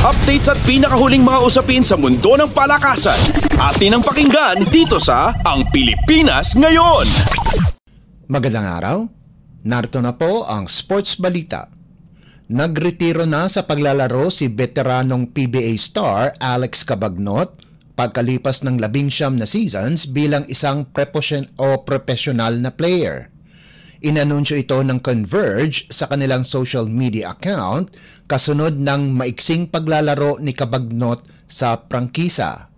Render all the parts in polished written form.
Updates at pinakahuling mga usapin sa mundo ng palakasan. Atin ang pakinggan dito sa Ang Pilipinas Ngayon. Magandang araw. Narito na po ang Sports Balita. Nagretiro na sa paglalaro si veteranong PBA star Alex Cabagnot pagkalipas ng 19 na seasons bilang isang professional na player. Inanunsyo ito ng Converge sa kanilang social media account kasunod ng maiksing paglalaro ni Cabagnot sa prangkisa.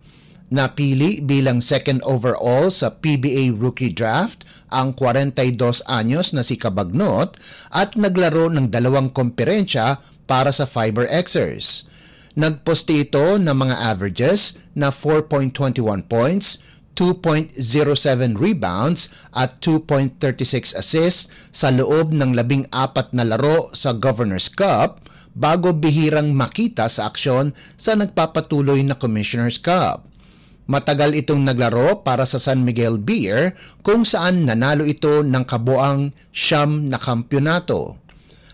Napili bilang second overall sa PBA Rookie Draft ang 42 anyos na si Cabagnot at naglaro ng 2 komperensya para sa FiberXers. Nagposte ito ng mga averages na 4.21 points, 2.07 rebounds at 2.36 assists sa loob ng 14 na laro sa Governor's Cup bago bihirang makita sa aksyon sa nagpapatuloy na Commissioner's Cup. Matagal itong naglaro para sa San Miguel Beer kung saan nanalo ito ng kabuang 9 na kampyonato.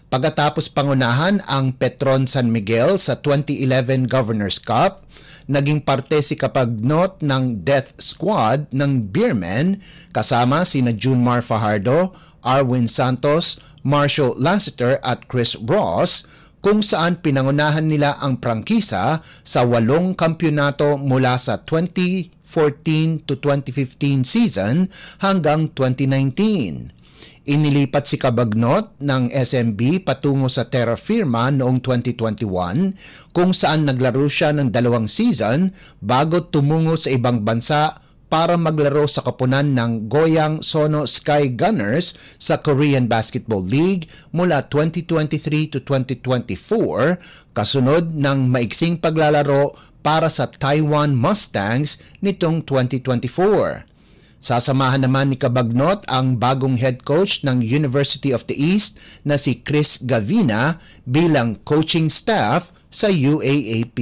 Pagkatapos pangunahan ang Petron San Miguel sa 2011 Governor's Cup, naging parte si Cabagnot ng Death Squad ng Beermen kasama sina Junmar Fajardo, Arwin Santos, Marshall Lassiter at Chris Ross kung saan pinangunahan nila ang prangkisa sa 8 kampyonato mula sa 2014 to 2015 season hanggang 2019. Inilipat si Cabagnot ng SMB patungo sa Terra Firma noong 2021 kung saan naglaro siya ng 2 season bago tumungo sa ibang bansa para maglaro sa koponan ng Goyang Sono Sky Gunners sa Korean Basketball League mula 2023 to 2024 kasunod ng maiksing paglalaro para sa Taiwan Mustangs nitong 2024. Sasamahan naman ni Cabagnot ang bagong head coach ng University of the East na si Chris Gavina bilang coaching staff sa UAAP.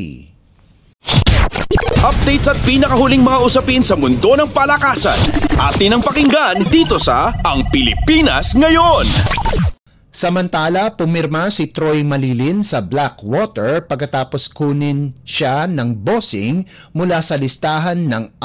Updates at pinakahuling mga usapin sa mundo ng palakasan. Atin ang pakinggan dito sa Ang Pilipinas Ngayon. Samantala, pumirma si Troy Malilin sa Blackwater pagkatapos kunin siya ng bossing mula sa listahan ng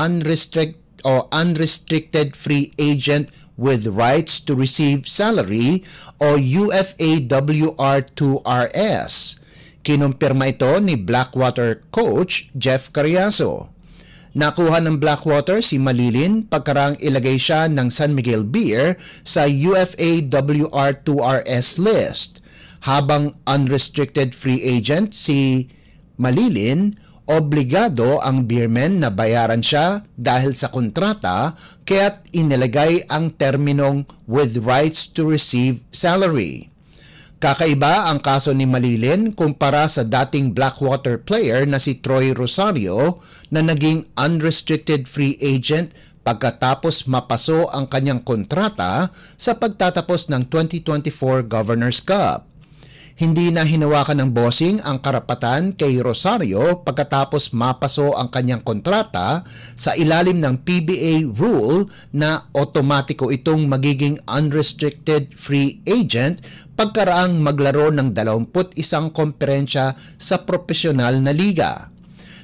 unrestricted free agent with rights to receive salary o UFAWR2RS. Kinumpirma ito ni Blackwater coach Jeff Carriazo. Nakuha ng Blackwater si Malilin pagkarang ilagay siya ng San Miguel Beer sa UFAWR2RS list. Habang unrestricted free agent si Malilin, obligado ang Beermen na bayaran siya dahil sa kontrata kaya't inilagay ang terminong with rights to receive salary. Kakaiba ang kaso ni Malilin kumpara sa dating Blackwater player na si Troy Rosario na naging unrestricted free agent pagkatapos mapaso ang kanyang kontrata sa pagtatapos ng 2024 Governor's Cup. Hindi na hinawakan ng bossing ang karapatan kay Rosario pagkatapos mapaso ang kanyang kontrata sa ilalim ng PBA rule na otomatiko itong magiging unrestricted free agent pagkaraang maglaro ng 21 komperensya sa profesional na liga.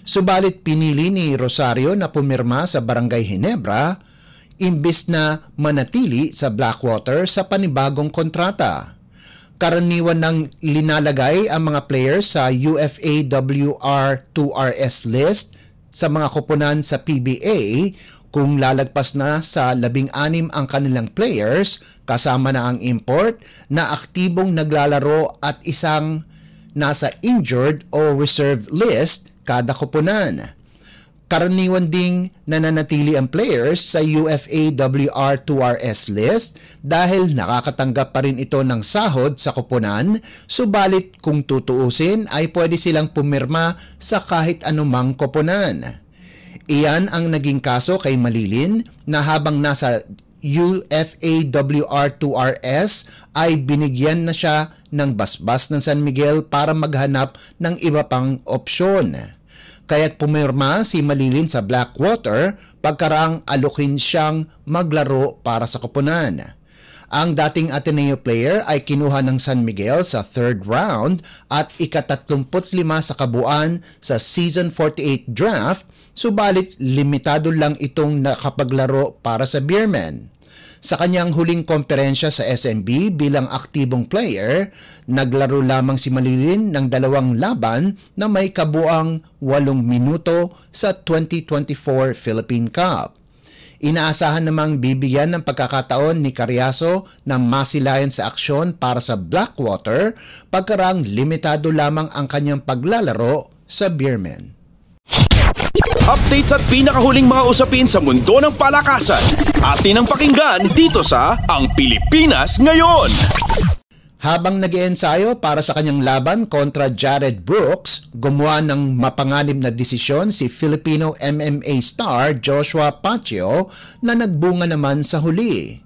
Subalit pinili ni Rosario na pumirma sa Barangay Ginebra imbis na manatili sa Blackwater sa panibagong kontrata. Karaniwan nang linalagay ang mga players sa UFAWR2RS list sa mga koponan sa PBA kung lalagpas na sa 16 ang kanilang players kasama na ang import na aktibong naglalaro at isang nasa injured o reserve list kada koponan. Karaniwan ding nananatili ang players sa UFAWR2RS list dahil nakakatanggap pa rin ito ng sahod sa koponan, subalit kung tutuusin ay pwede silang pumirma sa kahit anumang koponan. Iyan ang naging kaso kay Malilin na habang nasa UFAWR2RS ay binigyan na siya ng basbas ng San Miguel para maghanap ng iba pang opsyon. Kaya't pumirma si Malilin sa Blackwater pagkaraang alokin siyang maglaro para sa koponan. Ang dating Ateneo player ay kinuha ng San Miguel sa 3rd round at ika-35 sa kabuuan sa Season 48 draft, subalit limitado lang itong nakapaglaro para sa Beermen. Sa kanyang huling komperensya sa SMB bilang aktibong player, naglaro lamang si Malilin ng 2 laban na may kabuang 8 minuto sa 2024 Philippine Cup. Inaasahan namang bibigyan ng pagkakataon ni Carriazo na masilayan sa aksyon para sa Blackwater pagkarang limitado lamang ang kanyang paglalaro sa Beermen. Updates at pinakahuling mga usapin sa mundo ng palakasan. Atin ang pakinggan dito sa Ang Pilipinas Ngayon. Habang nag-iensayo para sa kanyang laban kontra Jared Brooks, gumawa ng mapanganib na desisyon si Filipino MMA star Joshua Pacio na nagbunga naman sa huli.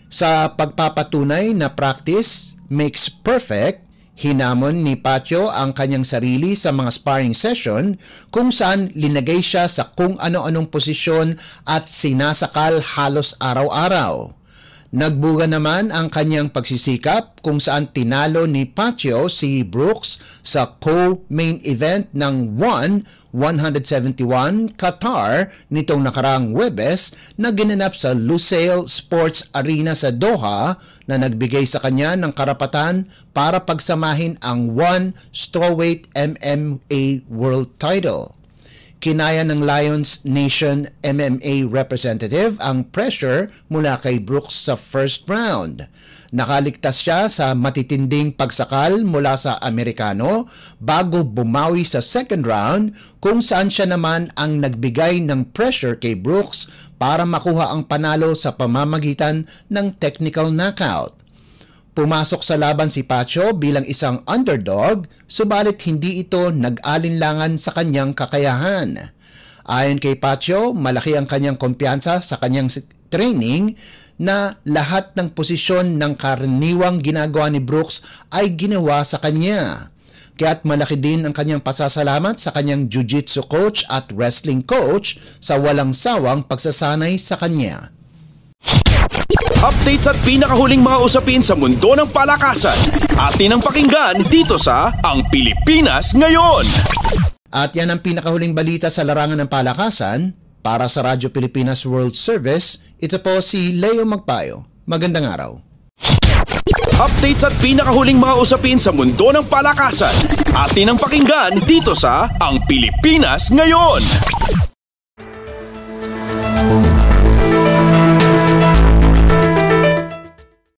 Sa pagpapatunay na practice makes perfect, hinamon ni Pacio ang kanyang sarili sa mga sparring session kung saan linagay siya sa kung ano-anong posisyon at sinasakal halos araw-araw. Nagbuga naman ang kanyang pagsisikap kung saan tinalo ni Pacio si Brooks sa co-main event ng 171 Qatar nitong nakarang Huwebes na ginanap sa Lusail Sports Arena sa Doha na nagbigay sa kanya ng karapatan para pagsamahin ang 1 strawweight MMA world title. Kinaya ng Lions Nation MMA representative ang pressure mula kay Brooks sa first round. Nakaligtas siya sa matitinding pagsakal mula sa Amerikano bago bumawi sa second round kung saan siya naman ang nagbigay ng pressure kay Brooks para makuha ang panalo sa pamamagitan ng technical knockout. Pumasok sa laban si Pacio bilang isang underdog, subalit hindi ito nag-alinlangan sa kanyang kakayahan. Ayon kay Pacio, malaki ang kanyang kumpiyansa sa kanyang training na lahat ng posisyon ng karaniwang ginagawa ni Brooks ay ginawa sa kanya. Kaya't malaki din ang kanyang pasasalamat sa kanyang jiu-jitsu coach at wrestling coach sa walang sawang pagsasanay sa kanya. Updates at pinakahuling mga usapin sa mundo ng palakasan. Atin ang pakinggan dito sa Ang Pilipinas Ngayon. At yan ang pinakahuling balita sa larangan ng palakasan. Para sa Radyo Pilipinas World Service, ito po si Leo Magpayo. Magandang araw. Updates at pinakahuling mga usapin sa mundo ng palakasan. Atin ang pakinggan dito sa Ang Pilipinas Ngayon.